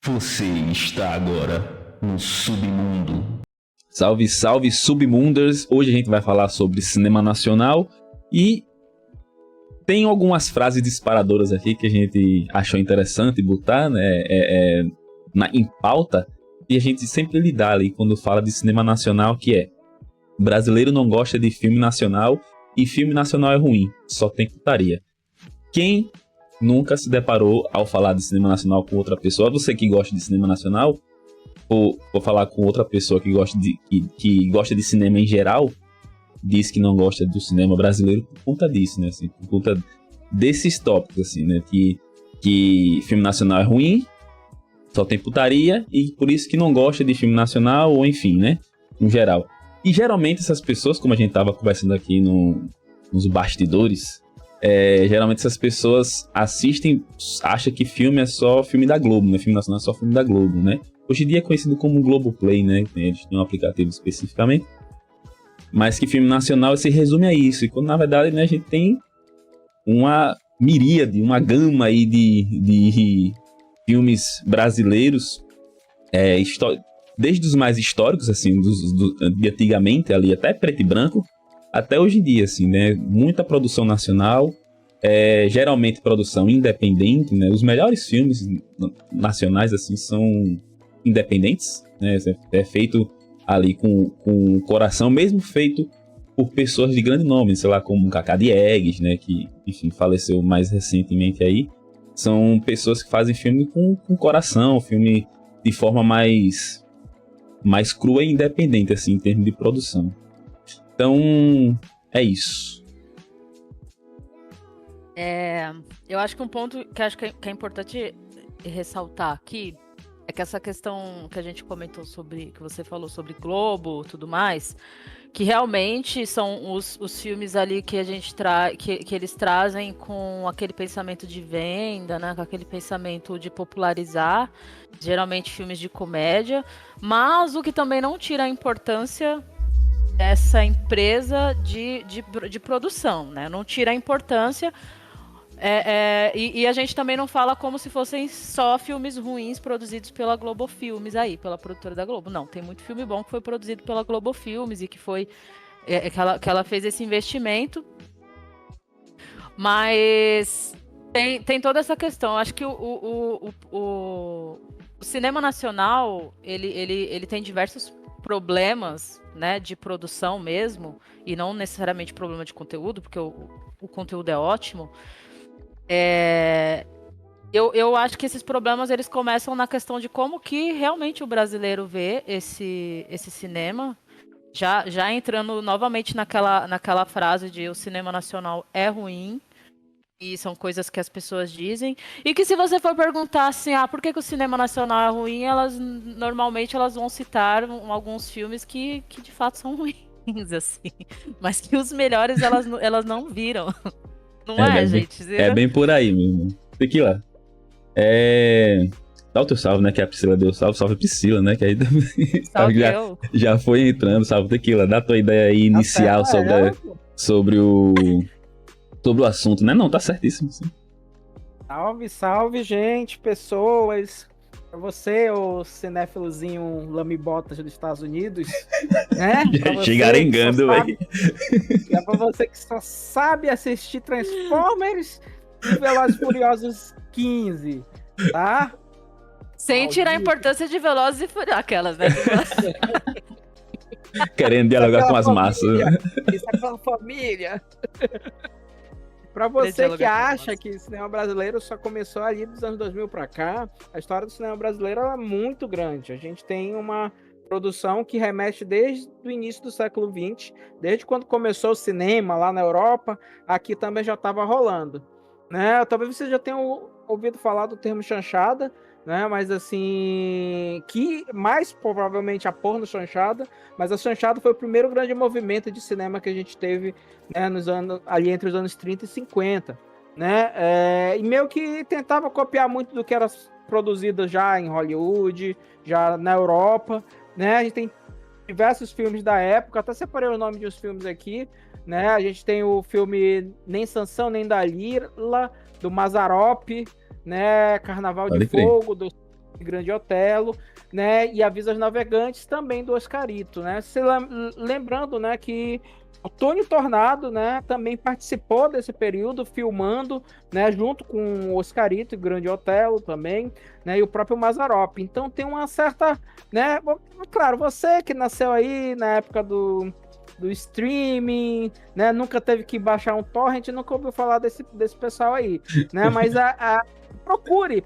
Você está agora no Submundo. Salve, salve, Submunders! Hoje a gente vai falar sobre cinema nacional e tem algumas frases disparadoras aqui que a gente achou interessante botar, né, em pauta, e a gente sempre lidar ali quando fala de cinema nacional, que é: brasileiro não gosta de filme nacional e filme nacional é ruim, só tem putaria. Quem nunca se deparou ao falar de cinema nacional com outra pessoa? Você que gosta de cinema nacional, ou falar com outra pessoa que gosta de cinema em geral, diz que não gosta do cinema brasileiro por conta disso, né? Assim, por conta desses tópicos, assim, né? Que filme nacional é ruim, só tem putaria, e por isso que não gosta de filme nacional, ou enfim, né? Em geral. E geralmente essas pessoas, como a gente tava conversando aqui nos bastidores, geralmente essas pessoas acham que filme é só filme da Globo, né? Filme nacional é só filme da Globo, né? Hoje em dia é conhecido como Globoplay, né? Eles têm um aplicativo especificamente. Mas que filme nacional se resume a isso. E quando na verdade, né, a gente tem uma miríade, uma gama aí de filmes brasileiros, desde os mais históricos, assim, de antigamente, ali até preto e branco, até hoje em dia, assim, né? Muita produção nacional, geralmente produção independente, né? Os melhores filmes nacionais, assim, são independentes, né? É feito ali com o coração, mesmo feito por pessoas de grande nome, sei lá, como Cacá Diegues, né? Que, enfim, faleceu mais recentemente aí. São pessoas que fazem filme com coração, filme de forma mais crua e independente, assim, em termos de produção. Então, é isso. Eu acho que um ponto que acho que é importante ressaltar aqui é que essa questão que a gente comentou sobre, que você falou sobre Globo e tudo mais, que realmente são os filmes ali que a gente que eles trazem com aquele pensamento de venda, né, com aquele pensamento de popularizar, geralmente filmes de comédia, mas o que também não tira a importância dessa empresa de produção, né? Não tira a importância. E a gente também não fala como se fossem só filmes ruins produzidos pela Globo Filmes aí, pela produtora da Globo. Não, tem muito filme bom que foi produzido pela Globo Filmes e que foi que ela fez esse investimento. Mas tem toda essa questão. Acho que o cinema nacional ele tem diversos problemas, né, de produção mesmo, e não necessariamente problema de conteúdo, porque o conteúdo é ótimo. Eu acho que esses problemas eles começam na questão de como que realmente o brasileiro vê esse cinema, já entrando novamente naquela frase de o cinema nacional é ruim, e são coisas que as pessoas dizem, e que se você for perguntar assim, por que o cinema nacional é ruim, normalmente elas vão citar alguns filmes que de fato são ruins, assim, mas que os melhores elas não viram. Não gente? É bem por aí mesmo. Tequila. Dá o teu salve, né? Que a Priscila deu salve. Salve Priscila, né? Que aí já foi entrando. Salve Tequila. Dá a tua ideia aí inicial sobre o assunto, né? Não, tá certíssimo, sim. Salve, salve, gente, pessoas. Pra você, o cinéfilozinho lamibotas dos Estados Unidos, né? Chega arengando, velho. É pra você que só sabe assistir Transformers e Velozes e Furiosos 15, tá? Sem tirar a importância de Velozes e Furiosos, aquelas, né? Querendo dialogar com as massas. Isso é pela família. Pra você que acha que o cinema brasileiro só começou ali dos anos 2000 pra cá, a história do cinema brasileiro é muito grande. A gente tem uma produção que remete desde o início do século XX, desde quando começou o cinema lá na Europa, aqui também já estava rolando, né? Talvez você já tenha ouvido falar do termo chanchada, né? Mas assim, que mais provavelmente a porno chanchada, mas a chanchada foi o primeiro grande movimento de cinema que a gente teve, né, ali entre os anos 30 e 50, né? E meio que tentava copiar muito do que era produzido já em Hollywood, já na Europa, né? A gente tem diversos filmes da época, até separei o nome de uns filmes aqui, né? A gente tem o filme Nem Sansão Nem Dalila, do Mazzaropi, né? Carnaval de Fogo, do Grande Otelo, né? E Avisos Navegantes também do Oscarito, né? Lembrando, né, que o Tony Tornado, né, também participou desse período filmando, né, junto com o Oscarito e Grande Otelo também, né, e o próprio Mazzaropi. Então tem uma certa, né, claro, você que nasceu aí na época do streaming, né, nunca teve que baixar um torrent, nunca ouviu falar desse pessoal aí, né, mas procure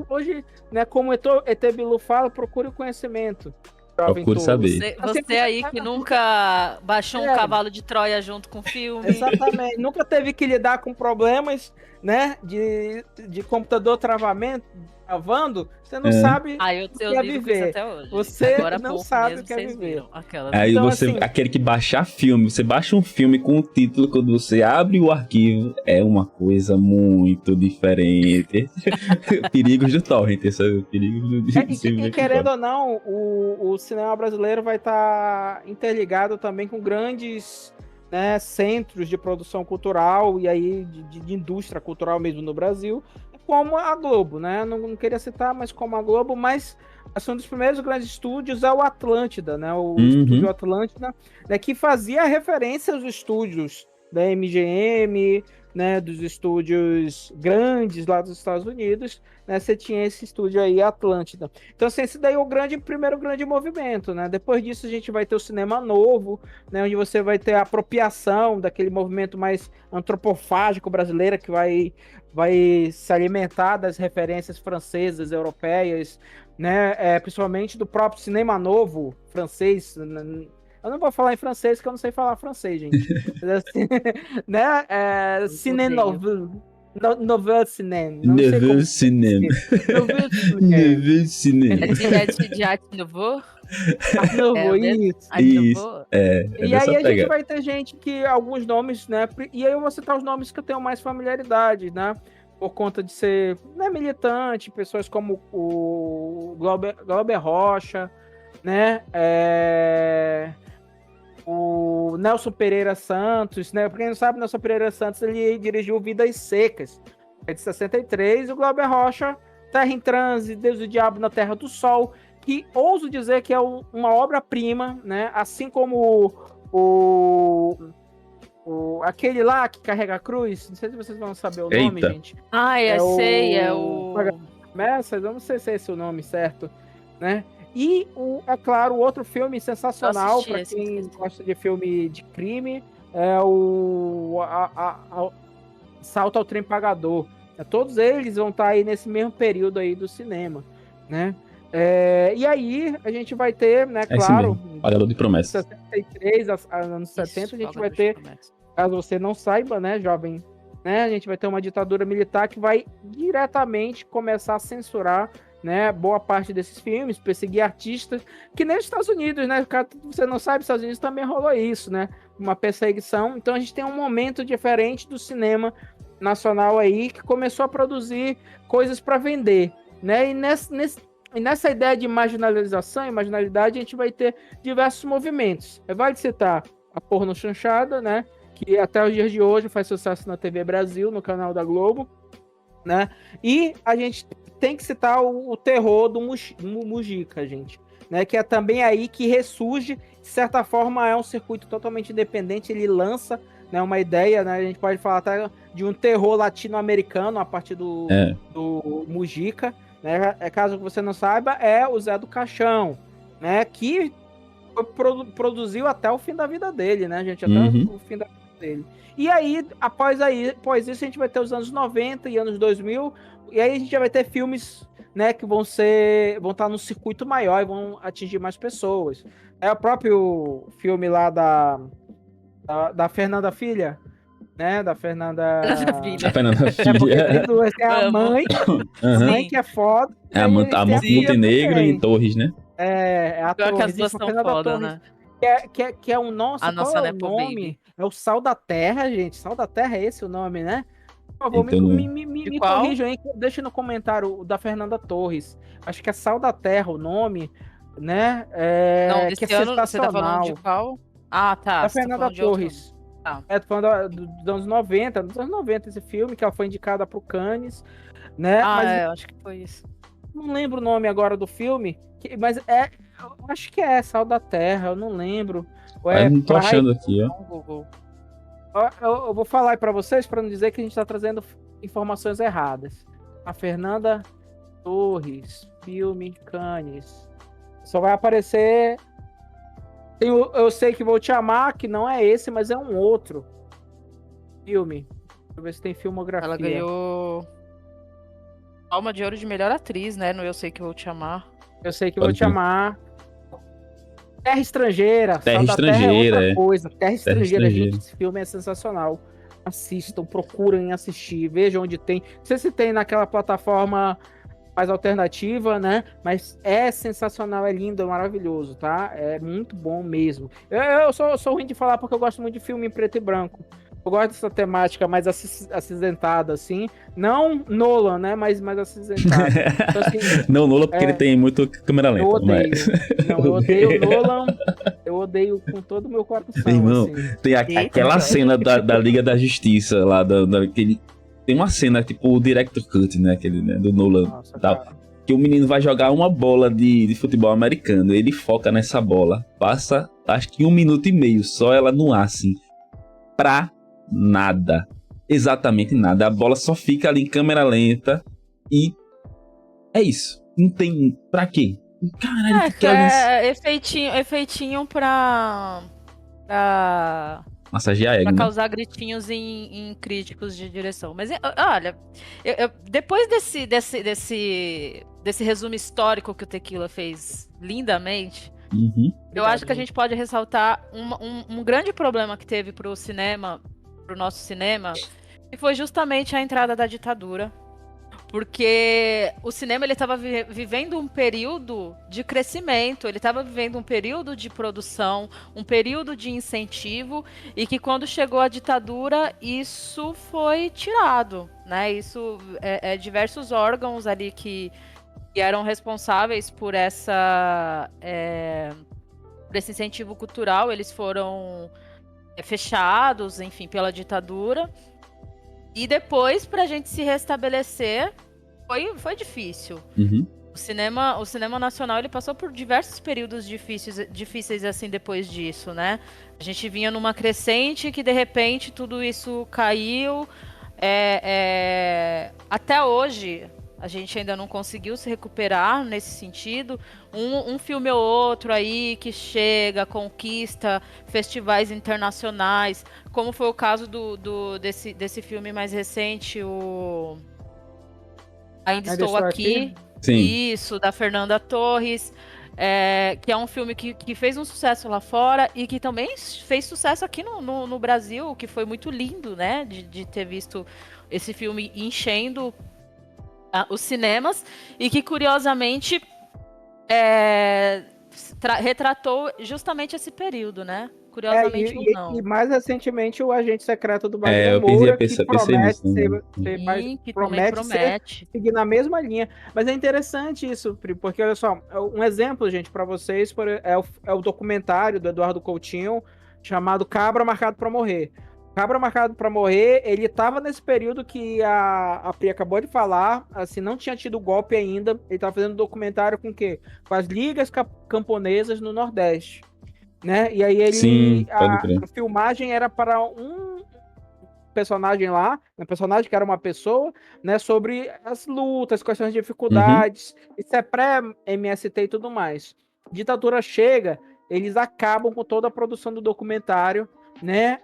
hoje, né, como o ET Bilu fala, procure o conhecimento. Procure saber. Você aí que nunca baixou um cavalo de Troia junto com o filme. Exatamente. Nunca teve que lidar com problemas, né, de computador travando, você não sabe o que é viver. Até hoje. Você agora não sabe o que é viver. Aí então, você, assim, aquele que baixar filme, você baixa um filme com o título, quando você abre o arquivo, é uma coisa muito diferente. Perigos do torrent, esse perigos do e querendo ou não, o cinema brasileiro vai estar interligado também com grandes, né, centros de produção cultural e aí de indústria cultural mesmo no Brasil, como a Globo, né? Não queria citar, mas como a Globo, mas um dos primeiros grandes estúdios é o Atlântida, né? O estúdio Atlântida, né, que fazia referência aos estúdios da MGM, né, dos estúdios grandes lá dos Estados Unidos, né? Você tinha esse estúdio aí, Atlântida. Então, assim, esse daí é o primeiro grande movimento, né? Depois disso, a gente vai ter o cinema novo, né, onde você vai ter a apropriação daquele movimento mais antropofágico brasileiro que vai se alimentar das referências francesas, europeias, né, principalmente do próprio cinema novo francês. Eu não vou falar em francês, porque eu não sei falar francês, gente. Assim, né, ciné novel. Novel cinema. Novel cinema. Novel cinema. É de arte nouveau? Arte nouveau, isso. Isso. E aí a gente vai ter gente que, alguns nomes, né? E aí eu vou citar os nomes que eu tenho mais familiaridade, né? Por conta de ser, né, militante, pessoas como o Glauber Rocha, né? O Nelson Pereira Santos, né? Pra quem não sabe, Nelson Pereira Santos, ele dirigiu Vidas Secas, de 63, e o Glauber Rocha, Terra em Transe, Deus e o Diabo na Terra do Sol, que ouso dizer que é uma obra-prima, né? Assim como aquele lá que carrega a cruz, não sei se vocês vão saber o nome, gente. Eu sei, é o... Eu não sei se é esse o nome certo, né? E, é claro, outro filme sensacional para quem gosta de filme de crime é o Assalto ao Trem Pagador. Todos eles vão estar aí nesse mesmo período aí do cinema, né? E aí a gente vai ter, né, claro, Pagador de Promessas. 63 anos 70, a gente vai ter, caso você não saiba, né, jovem, né, a gente vai ter uma ditadura militar que vai diretamente começar a censurar, né, boa parte desses filmes, perseguir artistas, que nem os Estados Unidos, né, você não sabe, os Estados Unidos também rolou isso, né, uma perseguição. Então a gente tem um momento diferente do cinema nacional aí, que começou a produzir coisas para vender, né, e nessa ideia de marginalidade, a gente vai ter diversos movimentos. Vale citar a porno chanchada, né, que até os dias de hoje faz sucesso na TV Brasil, no canal da Globo, né, e a gente tem que citar o terror do Mujica, gente, né, que é também aí que ressurge, de certa forma é um circuito totalmente independente, ele lança, né, uma ideia, né, a gente pode falar até de um terror latino-americano a partir do Mujica, né, caso você não saiba, é o Zé do Caixão, né, que produziu até o fim da vida dele, né, gente, até o fim da vida dele. E aí, após isso, a gente vai ter os anos 90 e anos 2000, e aí a gente já vai ter filmes, né, que vão estar no circuito maior e vão atingir mais pessoas. É o próprio filme lá da Fernanda Filha, né, da Fernanda... A Fernanda Filha. É a mãe, a mãe que é foda. É a Montenegro e Torres, né? É a Torres. Que as duas são foda, né? Que é o nosso, qual é o nome? É o Sal da Terra, gente. Sal da Terra é esse o nome, né? Por favor, me corrijam aí, deixa no comentário o da Fernanda Torres. Acho que é Sal da Terra o nome, né? Não, que é ano, você tá falando de qual? Ah, tá. Da Fernanda Torres. Tô falando dos anos 90, esse filme, que ela foi indicada pro Cannes, né? Mas, eu acho que foi isso. não lembro o nome agora do filme, mas eu acho que é Sal da Terra, eu não lembro. Ou Eu não tô achando aqui, ó. Google. Eu vou falar aí pra vocês, pra não dizer que a gente tá trazendo informações erradas. A Fernanda Torres, filme Cannes. Só vai aparecer... Eu sei que vou te amar, que não é esse, mas é um outro filme. Deixa eu ver se tem filmografia. Ela ganhou Palma de Ouro de melhor atriz, né? No Eu Sei Que Vou Te Amar. Eu sei que vou te amar. Terra Estrangeira. Terra Sal da Terra Estrangeira, é outra é. coisa. Terra Estrangeira, Estrangeira. gente. Esse filme é sensacional. Assistam, procurem assistir. Vejam onde tem. Não sei se tem naquela plataforma mais alternativa, né? Mas é sensacional, é lindo, é maravilhoso, tá? É muito bom mesmo. Eu sou ruim de falar porque eu gosto muito de filme em preto e branco. Eu gosto dessa temática mais acinzentada, assim. Não Nolan, né? Mas mais acinzentada. Então, assim, Não, Nolan, porque ele tem muito câmera lenta. eu odeio. Mas... Não, eu odeio Nolan. Eu odeio com todo o meu coração. Irmão, assim. tem aquela cena da Liga da Justiça lá, tem uma cena, tipo, o Director Cut, né? Aquele, né, do Nolan. Nossa, Tal, cara. que o menino vai jogar uma bola de futebol americano. Ele foca nessa bola. Passa, acho que 1 minuto e meio, só ela no ar, assim. Pra nada. Exatamente nada. A bola só fica ali em câmera lenta. E é isso. Não tem... Pra quê? Caralho, que Efeitinho pra massagear ego, né? causar gritinhos em críticos de direção. Mas olha, depois desse resumo histórico que o Tequila fez lindamente, Uhum. eu acho que a gente pode ressaltar um grande problema que teve pro nosso cinema, que foi justamente a entrada da ditadura. Porque o cinema ele estava vivendo um período de crescimento, ele estava vivendo um período de produção, um período de incentivo, e que quando chegou a ditadura, isso foi tirado, né? Isso diversos órgãos ali que eram responsáveis por esse incentivo cultural, eles foram fechados, enfim, pela ditadura. E depois, pra gente se restabelecer, foi difícil. Uhum. O cinema nacional, ele passou por diversos períodos difíceis assim depois disso, né? A gente vinha numa crescente que, de repente, tudo isso caiu. Até hoje, a gente ainda não conseguiu se recuperar nesse sentido. Um filme ou outro aí que chega, conquista festivais internacionais, como foi o caso desse filme mais recente, o Ainda Estou Aqui. Sim. Isso, da Fernanda Torres, que é um filme que fez um sucesso lá fora e que também fez sucesso aqui no Brasil, o que foi muito lindo, né, de ter visto esse filme enchendo os cinemas, e que curiosamente retratou justamente esse período, né? Curiosamente ou não. E mais recentemente o Agente Secreto do eu Wagner Moura, pensei que promete Sim, que promete seguir na mesma linha. Mas é interessante isso, Pri, porque olha só, um exemplo, gente, para vocês é o documentário do Eduardo Coutinho chamado Cabra Marcado para Morrer. Cabra Marcado para Morrer, ele estava nesse período que a Pri acabou de falar, assim, não tinha tido golpe ainda, ele estava fazendo documentário com o quê? Com as ligas camponesas no Nordeste, né? E aí Sim, a filmagem era para um personagem lá, um personagem que era uma pessoa, né, sobre as lutas, questões de dificuldades, isso é pré-MST e tudo mais. Ditadura chega, eles acabam com toda a produção do documentário, né?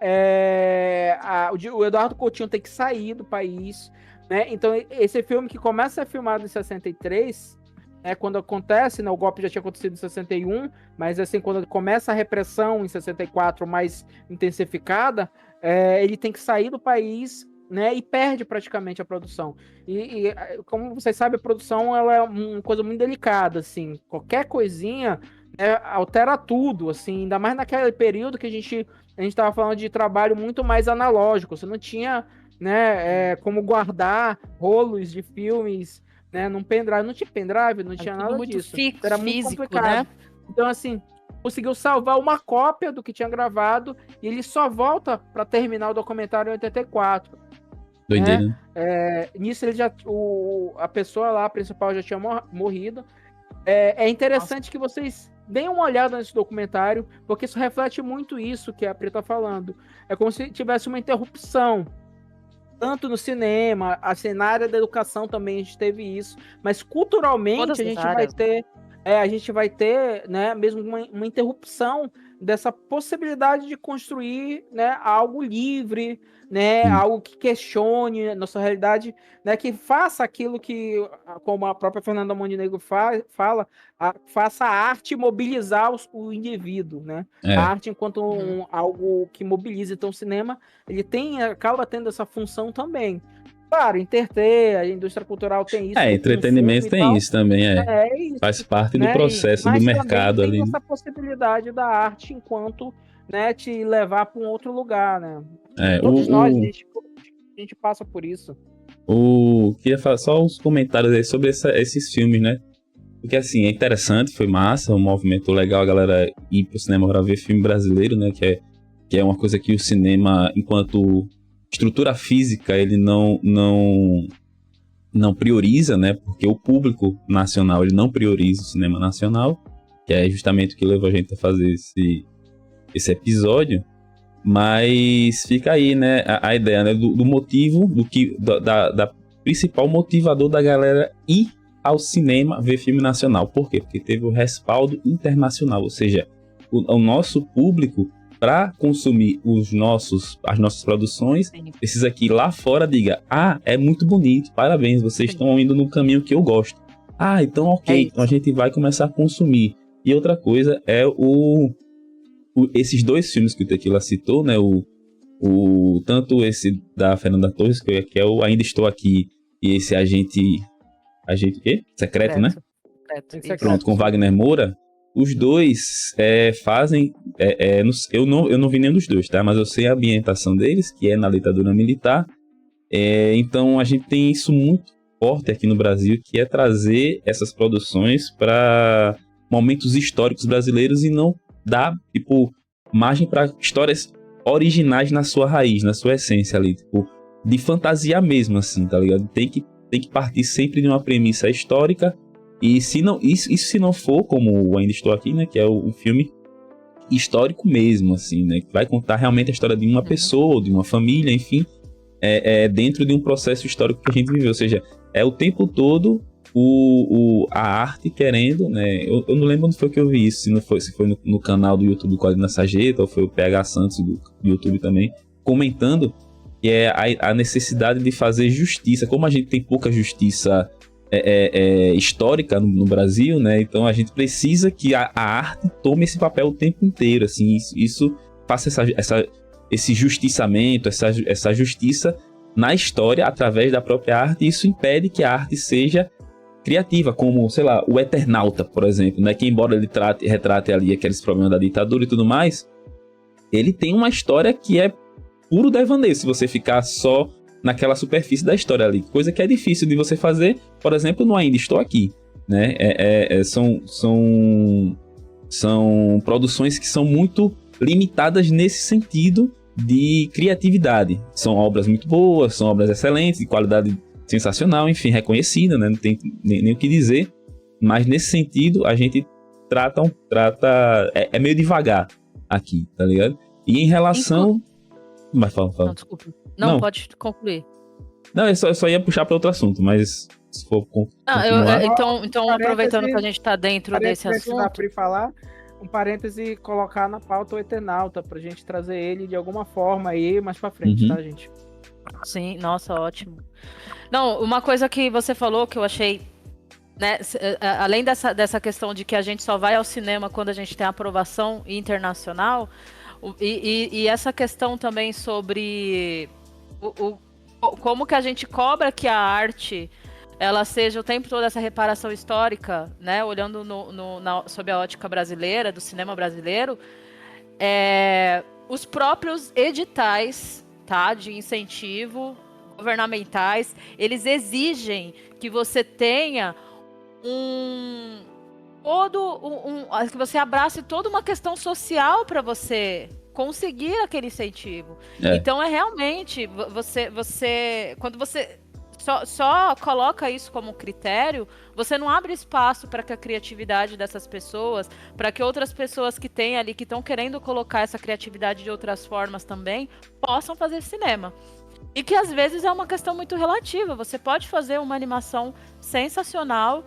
O Eduardo Coutinho tem que sair do país, né? Então esse filme que começa a ser filmado em 63, quando acontece, né, o golpe já tinha acontecido em 61, mas assim, quando começa a repressão em 64 mais intensificada, ele tem que sair do país, né, e perde praticamente a produção. E como vocês sabem, a produção ela é uma coisa muito delicada, assim, qualquer coisinha altera tudo, assim, ainda mais naquele período que a gente estava falando de trabalho muito mais analógico, você não tinha, né, como guardar rolos de filmes, né, num pendrive, não tinha pendrive, não tinha nada disso. Era muito complicado, né? Então, assim, conseguiu salvar uma cópia do que tinha gravado e ele só volta para terminar o documentário em 84. Doideira, né? Nisso ele a pessoa lá, a principal, já tinha morrido. É interessante que vocês deem uma olhada nesse documentário, porque isso reflete muito isso que a Pri tá falando. É como se tivesse uma interrupção, tanto no cinema, assim, na área da educação também a gente teve isso, mas culturalmente a gente vai ter, né, mesmo uma interrupção dessa possibilidade de construir, né, algo livre, né, algo que questione a nossa realidade, né, que faça aquilo que, como a própria Fernanda Montenegro fala, faça a arte mobilizar o indivíduo, né? A arte enquanto algo que mobiliza. Então o cinema, ele acaba tendo essa função também. Claro, a indústria cultural tem isso. Entretenimento tem isso também, isso, faz parte do né? processo do mercado tem ali. essa possibilidade da arte enquanto, né, te levar para um outro lugar, né? Todos nós, a gente passa por isso. Queria falar só uns comentários aí sobre esses filmes, né? Porque assim, é interessante, foi massa, um movimento legal a galera ir pro cinema para ver filme brasileiro, né? Que é uma coisa que o cinema, enquanto estrutura física, ele não prioriza, né? Porque o público nacional, ele não prioriza o cinema nacional, que é justamente o que levou a gente a fazer esse episódio. Mas fica aí, né, a ideia, né, do motivo, da principal motivador da galera ir ao cinema ver filme nacional. Por quê? Porque teve o respaldo internacional, ou seja, o nosso público, para consumir as nossas produções, precisa que lá fora diga: é muito bonito, parabéns, vocês estão indo no caminho que eu gosto. Então ok, então a gente vai começar a consumir. E outra coisa é esses dois filmes que o Tequila citou, né, tanto esse da Fernanda Torres, que é o Ainda Estou Aqui, e esse Agente o quê? Secreto, né? Secreto. Pronto, com Wagner Moura. Os dois fazem... eu não vi nenhum dos dois, tá? Mas eu sei a ambientação deles, que é na ditadura militar. Então a gente tem isso muito forte aqui no Brasil, que é trazer essas produções para momentos históricos brasileiros e não dar, tipo, margem para histórias originais na sua raiz, na sua essência ali, tipo, de fantasia mesmo, assim, tá ligado? Tem que partir sempre de uma premissa histórica. E se não for, como o Ainda Estou Aqui, né, que é um filme histórico mesmo, assim, né, que vai contar realmente a história de uma pessoa, de uma família, enfim, dentro de um processo histórico que a gente viveu, ou seja, é o tempo todo a arte querendo, né, eu não lembro onde foi que eu vi isso, se foi no canal do YouTube do Colina Sarjeta, ou foi o PH Santos do YouTube também, comentando que é a necessidade de fazer justiça. Como a gente tem pouca justiça histórica no Brasil, né? Então a gente precisa que a arte tome esse papel o tempo inteiro, assim, isso faça esse justiçamento, essa justiça na história através da própria arte, e isso impede que a arte seja criativa, como, sei lá, o Eternauta, por exemplo, né? Que embora ele retrate ali aqueles problemas da ditadura e tudo mais, ele tem uma história que é puro devaneio, se você ficar só naquela superfície da história ali, coisa que é difícil de você fazer, por exemplo, no Ainda Estou Aqui, né? São produções que são muito limitadas nesse sentido de criatividade. São obras muito boas, são obras excelentes, de qualidade sensacional, enfim, reconhecida, né? Não tem nem o que dizer, mas nesse sentido a gente trata meio devagar aqui, tá ligado? E em relação... Mas fala. Não, desculpa. Não, pode concluir. Não, eu só ia puxar para outro assunto, mas se for então aproveitando que a gente tá dentro desse assunto... Da Pri falar, um parêntese, colocar na pauta o Eternauta, pra gente trazer ele de alguma forma aí mais pra frente, tá, gente? Sim, nossa, ótimo. Não, uma coisa que você falou que eu achei, né, além dessa questão de que a gente só vai ao cinema quando a gente tem aprovação internacional, e essa questão também sobre como que a gente cobra que a arte ela seja o tempo todo essa reparação histórica, né, olhando sob a ótica brasileira, do cinema brasileiro, os próprios editais, tá, de incentivo governamentais, eles exigem que você tenha que você abrace toda uma questão social para você conseguir aquele incentivo. É. Então é realmente, quando você só coloca isso como critério, você não abre espaço para que a criatividade dessas pessoas, para que outras pessoas que têm ali, que estão querendo colocar essa criatividade de outras formas também, possam fazer cinema. E que às vezes é uma questão muito relativa. Você pode fazer uma animação sensacional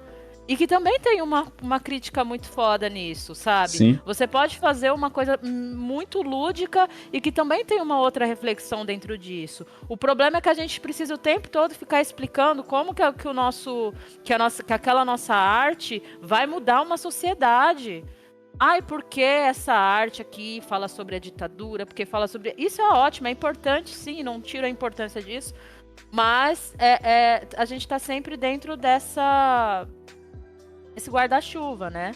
e que também tem uma crítica muito foda nisso, sabe? Sim. Você pode fazer uma coisa muito lúdica e que também tem uma outra reflexão dentro disso. O problema é que a gente precisa o tempo todo ficar explicando como que aquela nossa arte vai mudar uma sociedade. Ai, por que essa arte aqui fala sobre a ditadura? Porque fala sobre... Isso é ótimo, é importante, sim, não tiro a importância disso. Mas a gente tá sempre dentro esse guarda-chuva, né?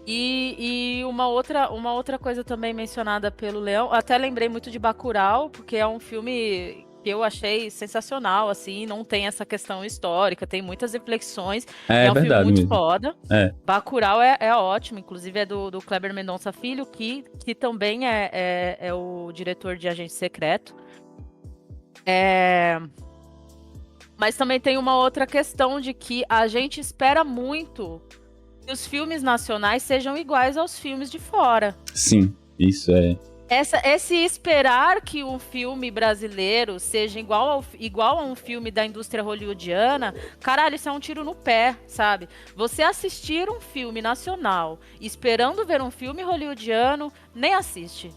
E uma outra coisa também mencionada pelo Leão, até lembrei muito de Bacurau, porque é um filme que eu achei sensacional, assim, não tem essa questão histórica, tem muitas reflexões, é um filme muito mesmo. foda. Bacurau é ótimo, inclusive é do Kleber Mendonça Filho, que também é o diretor de Agente Secreto. Mas também tem uma outra questão de que a gente espera muito que os filmes nacionais sejam iguais aos filmes de fora. Sim, isso é... Esse esperar que um filme brasileiro seja igual a um filme da indústria hollywoodiana, caralho, isso é um tiro no pé, sabe? Você assistir um filme nacional esperando ver um filme hollywoodiano, nem assiste.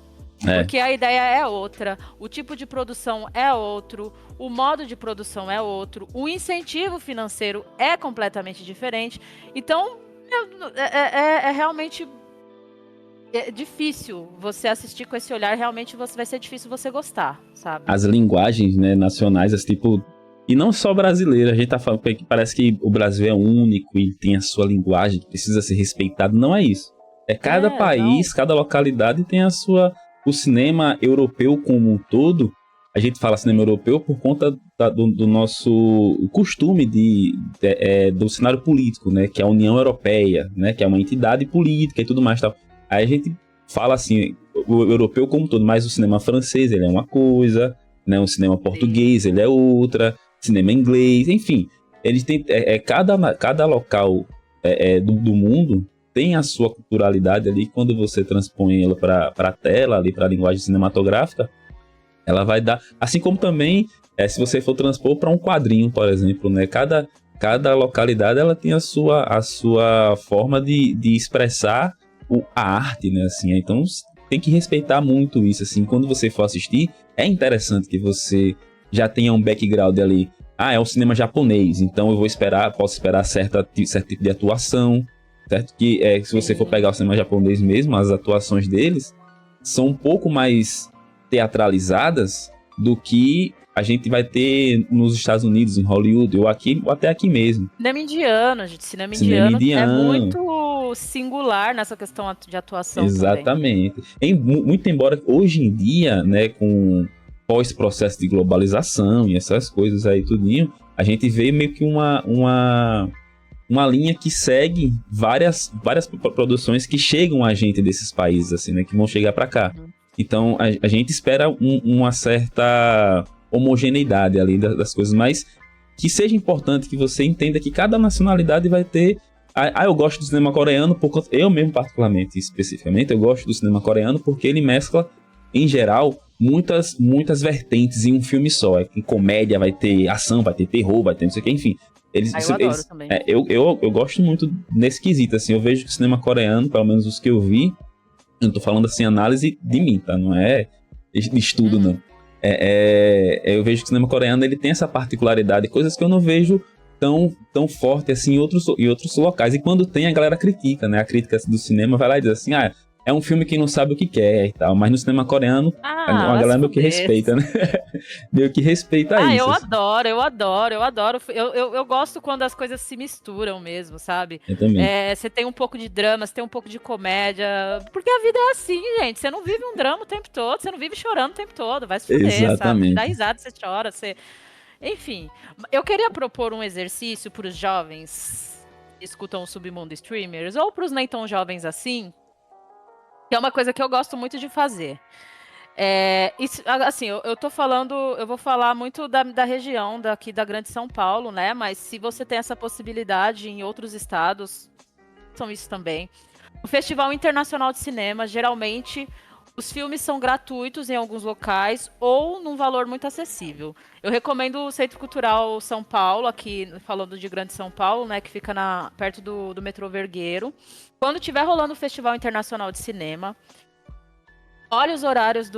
Porque a ideia é outra, o tipo de produção é outro, o modo de produção é outro, o incentivo financeiro é completamente diferente. Então, é realmente difícil você assistir com esse olhar, realmente vai ser difícil você gostar, sabe? As linguagens, né, nacionais, tipo... E não só brasileira, a gente tá falando que parece que o Brasil é único e tem a sua linguagem que precisa ser respeitado. Não é isso. Cada país, cada localidade tem a sua... O cinema europeu como um todo, a gente fala cinema europeu por conta do nosso costume do cenário político, né, que é a União Europeia, né, que é uma entidade política e tudo mais. Tal. Aí a gente fala assim, o europeu como um todo, mas o cinema francês ele é uma coisa, né, o cinema português ele é outra, cinema inglês, enfim. Eles têm, cada local do mundo tem a sua culturalidade ali. Quando você transpõe ela para a tela, ali para a linguagem cinematográfica, ela vai dar... Assim como também, se você for transpor para um quadrinho, por exemplo, né? Cada localidade ela tem a sua forma de expressar a arte, né? Assim, então tem que respeitar muito isso. Assim, quando você for assistir, é interessante que você já tenha um background ali. É um cinema japonês, então eu posso esperar certo tipo de atuação. Certo? Que se você for pegar o cinema japonês mesmo, as atuações deles são um pouco mais teatralizadas do que a gente vai ter nos Estados Unidos, em Hollywood, ou até aqui mesmo. Cinema indiano, gente. Cinema indiano é muito singular nessa questão de atuação. Exatamente. Muito embora hoje em dia, né, com pós-processo de globalização e essas coisas aí tudinho, a gente vê meio que uma linha que segue várias produções que chegam a gente desses países, assim, né, que vão chegar para cá. Então, a gente espera uma certa homogeneidade ali das coisas, mas que seja importante que você entenda que cada nacionalidade vai ter... eu gosto do cinema coreano, eu mesmo particularmente, especificamente, eu gosto do cinema coreano porque ele mescla, em geral, muitas vertentes em um filme só. Em comédia vai ter ação, vai ter terror, vai ter não sei o que, enfim... eu adoro também. Eu gosto muito nesse quesito, assim, eu vejo que o cinema coreano, pelo menos os que eu vi, eu não tô falando assim, análise de mim, tá? Não é estudo, não. Eu vejo que o cinema coreano, ele tem essa particularidade, coisas que eu não vejo tão forte assim em outros locais. E quando tem, a galera critica, né? A crítica do cinema vai lá e diz assim, é um filme que não sabe o que quer e tal. Mas no cinema coreano, a galera meio que respeita, né? Meio que respeita isso. Eu adoro. Eu gosto quando as coisas se misturam mesmo, sabe? Eu também. Você tem um pouco de drama, você tem um pouco de comédia. Porque a vida é assim, gente. Você não vive um drama o tempo todo, você não vive chorando o tempo todo. Vai se fuder, exatamente. Sabe? Dá risada, você chora, você... Enfim, eu queria propor um exercício para os jovens que escutam o Submundo Streamers, ou para os nem tão jovens assim, que é uma coisa que eu gosto muito de fazer. Assim, eu tô falando, eu vou falar muito da região daqui da Grande São Paulo, né? Mas se você tem essa possibilidade em outros estados, são isso também. O Festival Internacional de Cinema, geralmente, os filmes são gratuitos em alguns locais ou num valor muito acessível. Eu recomendo o Centro Cultural São Paulo, aqui falando de Grande São Paulo, né? Que fica perto do metrô Vergueiro. Quando estiver rolando o Festival Internacional de Cinema, olha os horários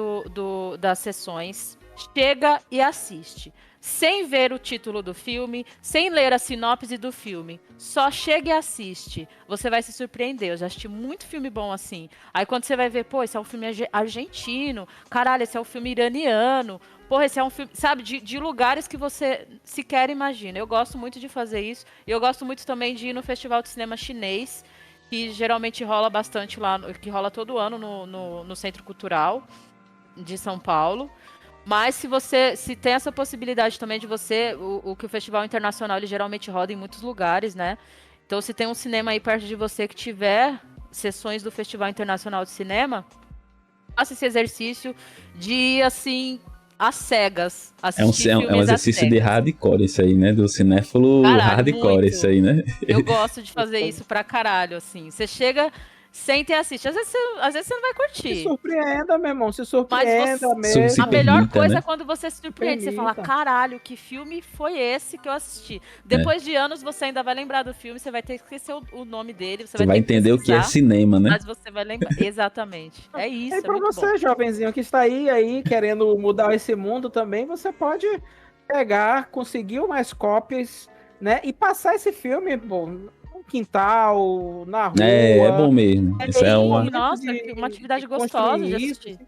das sessões, chega e assiste. Sem ver o título do filme, sem ler a sinopse do filme. Só chega e assiste. Você vai se surpreender. Eu já assisti muito filme bom assim. Aí quando você vai ver, pô, esse é um filme argentino. Caralho, esse é um filme iraniano. Porra, esse é um filme, sabe, de lugares que você sequer imagina. Eu gosto muito de fazer isso. E eu gosto muito também de ir no Festival de Cinema Chinês, que geralmente rola bastante lá, que rola todo ano no Centro Cultural de São Paulo. Mas se tem essa possibilidade também de que o Festival Internacional ele geralmente roda em muitos lugares, né? Então se tem um cinema aí perto de você que tiver sessões do Festival Internacional de Cinema, faça esse exercício de ir assim às cegas, assistir É um filmes às exercício de cegas. hardcore isso aí, né? Do cinéfilo Caralho, hardcore muito. isso aí, né? Eu gosto de fazer isso pra caralho, assim. Você chega, senta e assiste. Às vezes você não vai Se curtir. surpreenda, meu irmão. Se Mas surpreenda você, mesmo. a melhor permita, coisa né? é quando você se surpreende. Você fala, Permita. caralho, que filme foi esse que eu assisti? Depois de anos, você ainda vai lembrar do filme, você vai ter que esquecer o nome dele, Você vai vai ter que entender o que é pesquisar, cinema, né? mas você vai lembrar. Exatamente. É E isso, aí, é pra muito bom. você, jovenzinho, que está aí querendo mudar esse mundo também, você pode pegar, conseguir mais cópias, né? E passar esse filme, pô, no quintal, na rua. É bom mesmo. Isso é Sim, uma. nossa, uma atividade gostosa de assistir.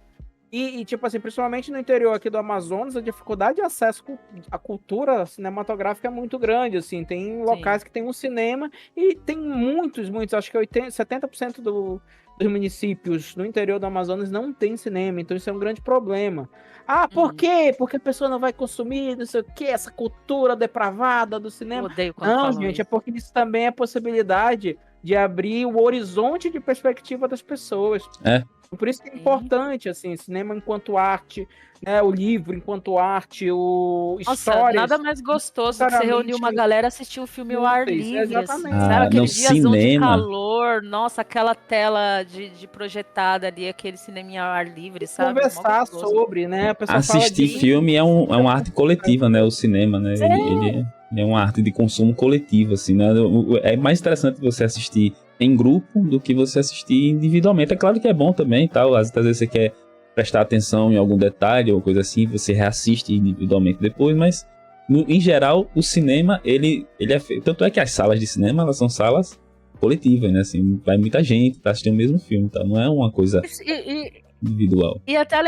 E, tipo assim, principalmente no interior aqui do Amazonas, a dificuldade de acesso à cultura cinematográfica é muito grande, assim. Tem locais que tem um cinema e tem muitos, acho que 70% dos municípios no interior do Amazonas não tem cinema, então isso é um grande problema. Ah, por quê? Porque a pessoa não vai consumir, não sei o quê, essa cultura depravada do Eu cinema. odeio quando Não, falam gente, isso. é porque isso também é possibilidade de abrir o horizonte de perspectiva das pessoas. É. Por isso que é Sim. importante, assim, cinema enquanto arte, né, o livro enquanto arte, o Nossa, histórias. nada mais gostoso do que você reunir uma galera e assistir um filme ao ar úteis, livre, assim, exatamente. sabe? No Aquele diazão de cinema. calor, nossa, aquela tela de projetada ali, aquele cineminha ao ar livre, sabe? Mó Conversar gostoso. sobre, né? A pessoa Assistir fala filme é uma arte coletiva, né? O cinema, né? Ele é uma arte de consumo coletivo, assim, né? É mais interessante você assistir em grupo do que você assistir individualmente. É claro que é bom também, tal. Às vezes você quer prestar atenção em algum detalhe ou coisa assim, você reassiste individualmente depois, mas em geral o cinema, ele é feito. Tanto é que as salas de cinema, elas são salas coletivas, né? Assim, vai muita gente pra assistir o mesmo filme, tá? Não é uma coisa individual. E até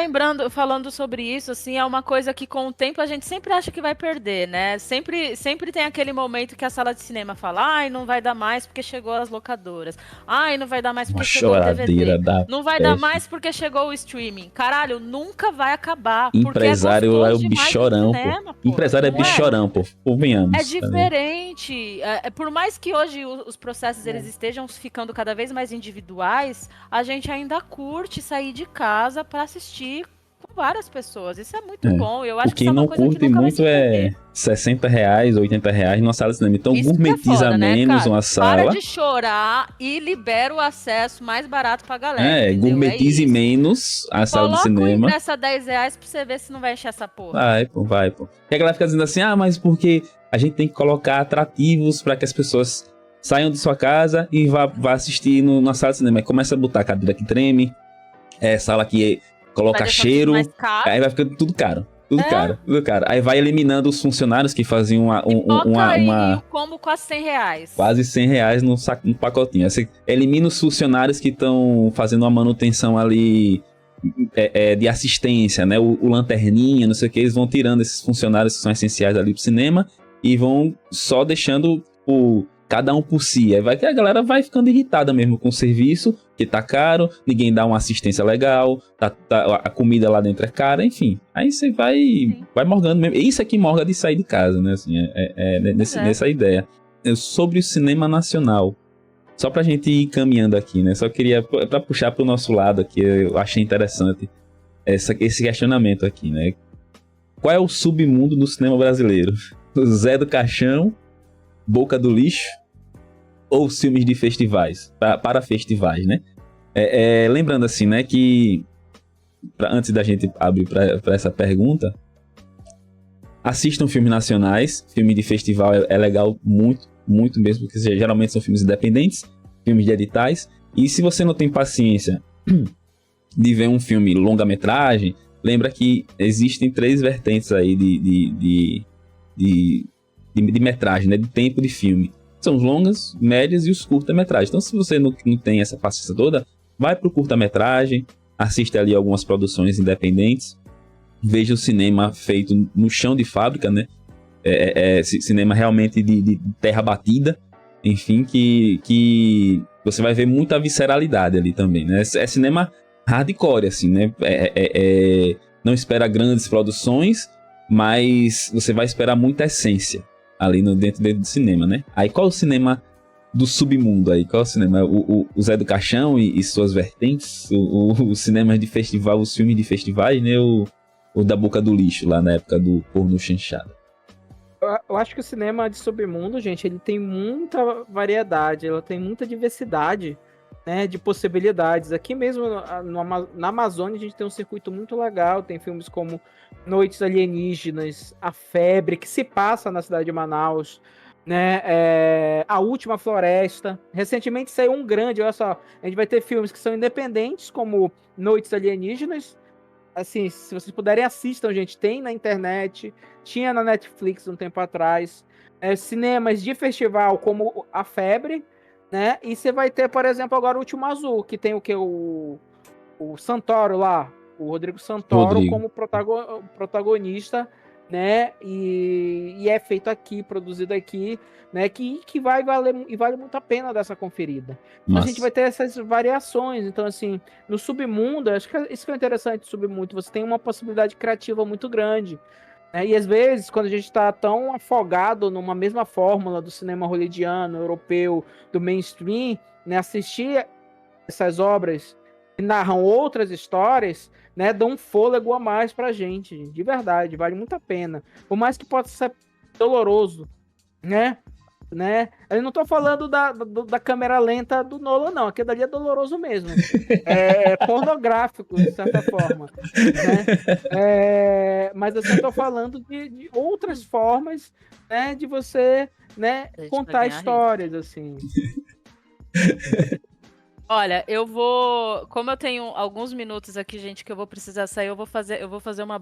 falando sobre isso, assim, é uma coisa que com o tempo a gente sempre acha que vai perder, né? Sempre tem aquele momento que a sala de cinema fala, ai, não vai dar mais porque chegou as locadoras. Ai, não vai dar mais porque chegou o DVD. Não vai dar mais porque chegou o streaming. Caralho, nunca vai acabar. Empresário é o bichorão, pô. Empresário é bichorão, pô. Convenhamos. É diferente. Por mais que hoje os processos eles estejam ficando cada vez mais individuais, a gente ainda curte sair de casa para assistir com várias pessoas. Isso é muito bom. Eu acho que isso é uma coisa que nunca vai se muito perder. é R$60, R$80 numa sala de cinema. Então Isso gourmetiza foda, né, menos cara? uma sala. Para de chorar e libera o acesso mais barato pra galera. Gourmetize menos a sala de cinema. Coloca o ingresso a R$10 pra você ver se não vai encher essa porra. Vai, pô. E a galera fica dizendo assim, mas porque a gente tem que colocar atrativos pra que as pessoas saiam de sua casa e vá assistir na sala de cinema. Aí começa a botar cadeira que treme, sala que coloca cheiro, aí vai ficando tudo caro. Tudo caro. Aí vai eliminando os funcionários que faziam uma combo quase R$100. Quase R$100 no pacotinho. Aí você elimina os funcionários que estão fazendo uma manutenção ali de assistência, né? O lanterninha, não sei o que, eles vão tirando esses funcionários que são essenciais ali pro cinema e vão só deixando cada um por si. Aí vai que a galera vai ficando irritada mesmo com o serviço, que tá caro, ninguém dá uma assistência legal, a comida lá dentro é cara, enfim. Aí você vai morgando mesmo. Isso é que morga de sair de casa, né? Assim, nessa ideia. Sobre o cinema nacional. Só pra gente ir caminhando aqui, né? Só queria, pra puxar pro nosso lado aqui, eu achei interessante. esse questionamento aqui, né? Qual é o submundo do cinema brasileiro? O Zé do Caixão, Boca do Lixo ou filmes de festivais? Para festivais, né? Lembrando assim, né, que antes da gente abrir para essa pergunta, assistam filmes nacionais. Filme de festival é legal muito, muito mesmo, porque geralmente são filmes independentes, filmes de editais. E se você não tem paciência de ver um filme longa-metragem, lembra que existem 3 vertentes aí de metragem, né, de tempo de filme. São os longas, médias e os curta-metragens. Então, se você não tem essa paciência toda, vai pro curta-metragem, assiste ali algumas produções independentes, veja o cinema feito no chão de fábrica, né? Cinema realmente de terra batida, enfim, que você vai ver muita visceralidade ali também, né? É cinema hardcore, assim, né? Não espera grandes produções, mas você vai esperar muita essência ali dentro do cinema, né? Aí qual é o cinema do submundo aí? Qual é o cinema? O Zé do Caixão e suas vertentes? O cinema de festival, os filmes de festivais, né? O da Boca do Lixo, lá na época do Porno Chanchada. Eu acho que o cinema de submundo, gente, ele tem muita variedade, ele tem muita diversidade, né, de possibilidades. Aqui mesmo na Amazônia a gente tem um circuito muito legal, tem filmes como Noites Alienígenas, A Febre, que se passa na cidade de Manaus, né, A Última Floresta. Recentemente saiu um grande, olha só, a gente vai ter filmes que são independentes, como Noites Alienígenas. Assim, se vocês puderem, assistam, gente. Tem na internet, tinha na Netflix um tempo atrás. Cinemas de festival, como A Febre, né? E você vai ter, por exemplo, agora o Último Azul, que tem o Santoro lá, o Rodrigo Santoro como protagonista, né? E é feito aqui, produzido aqui, né? Que vai valer e vale muito a pena dessa conferida. Então, a gente vai ter essas variações. Então, assim, no submundo, acho que isso que é interessante do submundo, você tem uma possibilidade criativa muito grande. Né? E às vezes, quando a gente está tão afogado numa mesma fórmula do cinema hollywoodiano, europeu, do mainstream, né? Assistir essas obras que narram outras histórias, né, dão um fôlego a mais pra gente, de verdade, vale muito a pena. Por mais que possa ser doloroso, né? Eu não tô falando da câmera lenta do Nolan, não. Aquilo dali é doloroso mesmo. É pornográfico, de certa forma. Né? Mas assim, eu tô falando de outras formas, né, de você, né, contar histórias, assim. Olha, como eu tenho alguns minutos aqui, gente, que eu vou precisar sair, eu vou fazer uma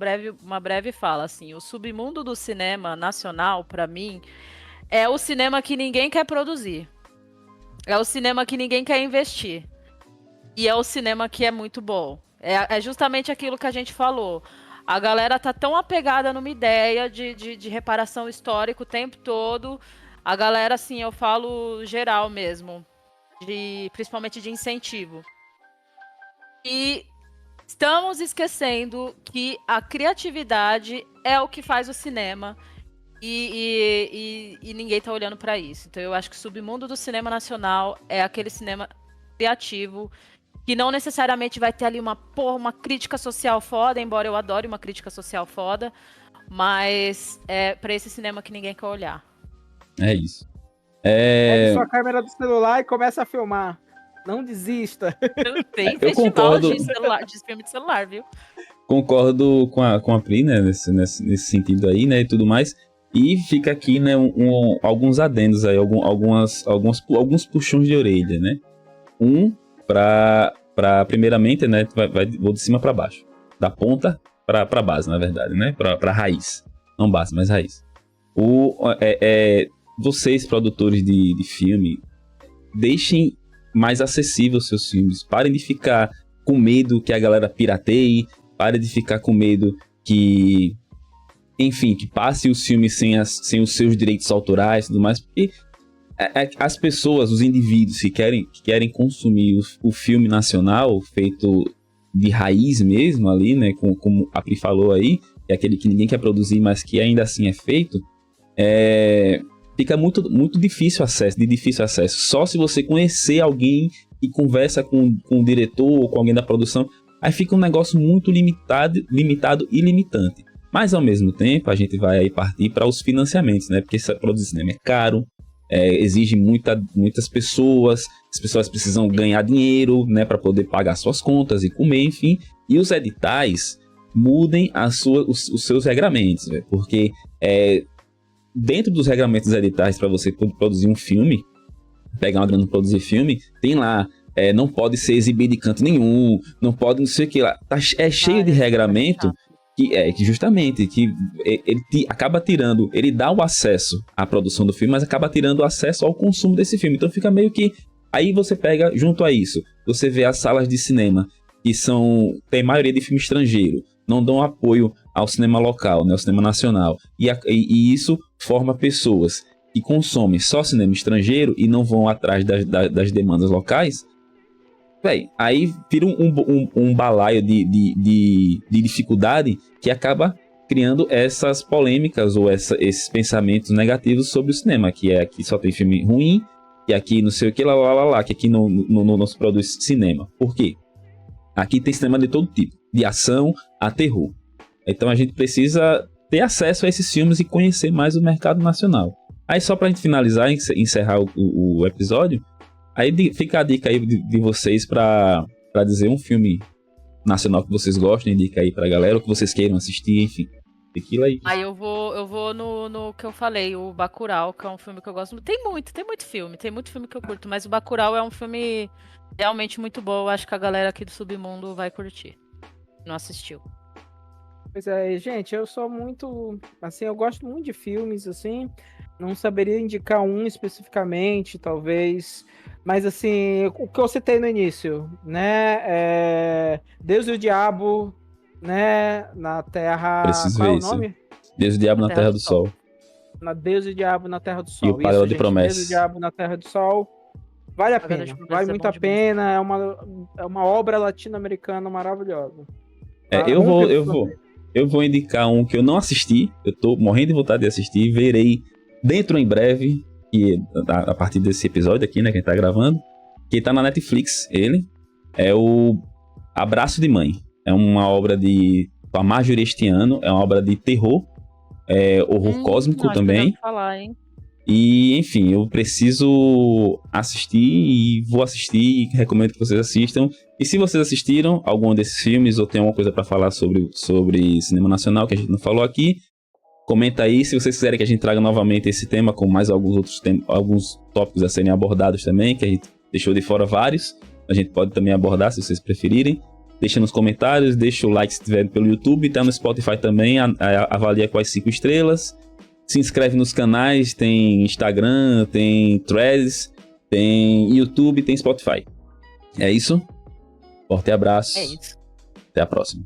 breve fala, assim. O submundo do cinema nacional, pra mim, é o cinema que ninguém quer produzir. É o cinema que ninguém quer investir. E é o cinema que é muito bom. É justamente aquilo que a gente falou. A galera tá tão apegada numa ideia de reparação histórica o tempo todo. A galera, assim, eu falo geral mesmo. Principalmente de incentivo. E estamos esquecendo que a criatividade é o que faz o cinema e ninguém tá olhando para isso. Então eu acho que o submundo do cinema nacional é aquele cinema criativo que não necessariamente vai ter ali uma crítica social foda, embora eu adore uma crítica social foda, mas é para esse cinema que ninguém quer olhar. É isso. Pega sua câmera do celular e começa a filmar. Não desista. Tem festival de filme de celular, viu? Concordo com a Pri, né, nesse sentido aí, né, e tudo mais. E fica aqui, né, alguns adendos aí, alguns puxões de orelha, né. Primeiramente, né, vou de cima para baixo. Da ponta para base, na verdade, né, para raiz. Não base, mas raiz. Vocês, produtores de filme, deixem mais acessível os seus filmes. Parem de ficar com medo que a galera pirateie. Parem de ficar com medo que passe os filmes sem os seus direitos autorais e tudo mais. Porque as pessoas, os indivíduos que querem consumir o filme nacional feito de raiz mesmo ali, né? Como a Pri falou aí, é aquele que ninguém quer produzir, mas que ainda assim é feito. Fica muito, muito difícil acesso. Só se você conhecer alguém e conversa com o diretor ou com alguém da produção. Aí fica um negócio muito limitado e limitante. Mas, ao mesmo tempo, a gente vai aí partir para os financiamentos, né? Porque produzir cinema é caro, exige muitas pessoas, as pessoas precisam ganhar dinheiro, né? Para poder pagar suas contas e comer, enfim. E os editais mudem os seus regramentos, né? Porque dentro dos regramentos dos editais para você produzir um filme, pegar uma grana para produzir filme, tem lá, não pode ser exibido em canto nenhum, não pode não sei o que lá. É cheio de regramento que justamente, que ele acaba tirando, ele dá o acesso à produção do filme, mas acaba tirando o acesso ao consumo desse filme. Então fica meio que, aí você pega, junto a isso, você vê as salas de cinema, que tem maioria de filme estrangeiro, não dão apoio ao cinema local, né, ao cinema nacional, e isso forma pessoas que consomem só cinema estrangeiro e não vão atrás das demandas locais. Aí vira um balaio de dificuldade que acaba criando essas polêmicas ou esses pensamentos negativos sobre o cinema, que aqui só tem filme ruim, que aqui não sei o que, que aqui não se produz cinema. Por quê? Aqui tem cinema de todo tipo, de ação a terror. Então a gente precisa ter acesso a esses filmes e conhecer mais o mercado nacional. Aí só pra gente finalizar e encerrar o episódio, aí fica a dica aí de vocês pra dizer um filme nacional que vocês gostem, indica aí pra galera, ou que vocês queiram assistir, enfim. Aquilo aí. Aí eu vou no que eu falei, o Bacurau, que é um filme que eu gosto muito. Tem muito filme que eu curto, mas o Bacurau é um filme realmente muito bom. Eu acho que a galera aqui do Submundo vai curtir. Não assistiu. Pois é, gente, eu sou muito, assim, eu gosto muito de filmes, assim, não saberia indicar um especificamente, talvez, mas, assim, o que eu citei no início, né, Deus e o Diabo, né, na Terra... Preciso Qual ver é o isso. nome? Deus e o Diabo na Terra do Sol. Deus e o Diabo na Terra do Sol. E o Paralelo de gente, Promessas. Deus e o Diabo na Terra do Sol. Vale a pena, vale muito a pena, é uma obra latino-americana maravilhosa. Tá? Eu vou indicar um que eu não assisti, eu tô morrendo de vontade de assistir, verei dentro em breve, que a partir desse episódio aqui, né, que a gente tá gravando, que tá na Netflix, ele é o Abraço de Mãe. É uma obra de Marjorie Este Ano, é uma obra de terror, horror cósmico também. Falar, hein? E, enfim, eu preciso assistir e vou assistir e recomendo que vocês assistam. E se vocês assistiram algum desses filmes ou tem alguma coisa para falar sobre cinema nacional que a gente não falou aqui, comenta aí. Se vocês quiserem que a gente traga novamente esse tema com mais alguns tópicos a serem abordados também, que a gente deixou de fora vários, a gente pode também abordar se vocês preferirem. Deixa nos comentários, deixa o like se estiver pelo YouTube, tá no Spotify também, avalia com as 5 estrelas. Se inscreve nos canais, tem Instagram, tem Threads, tem YouTube, tem Spotify. É isso? Forte abraço. É isso. Até a próxima.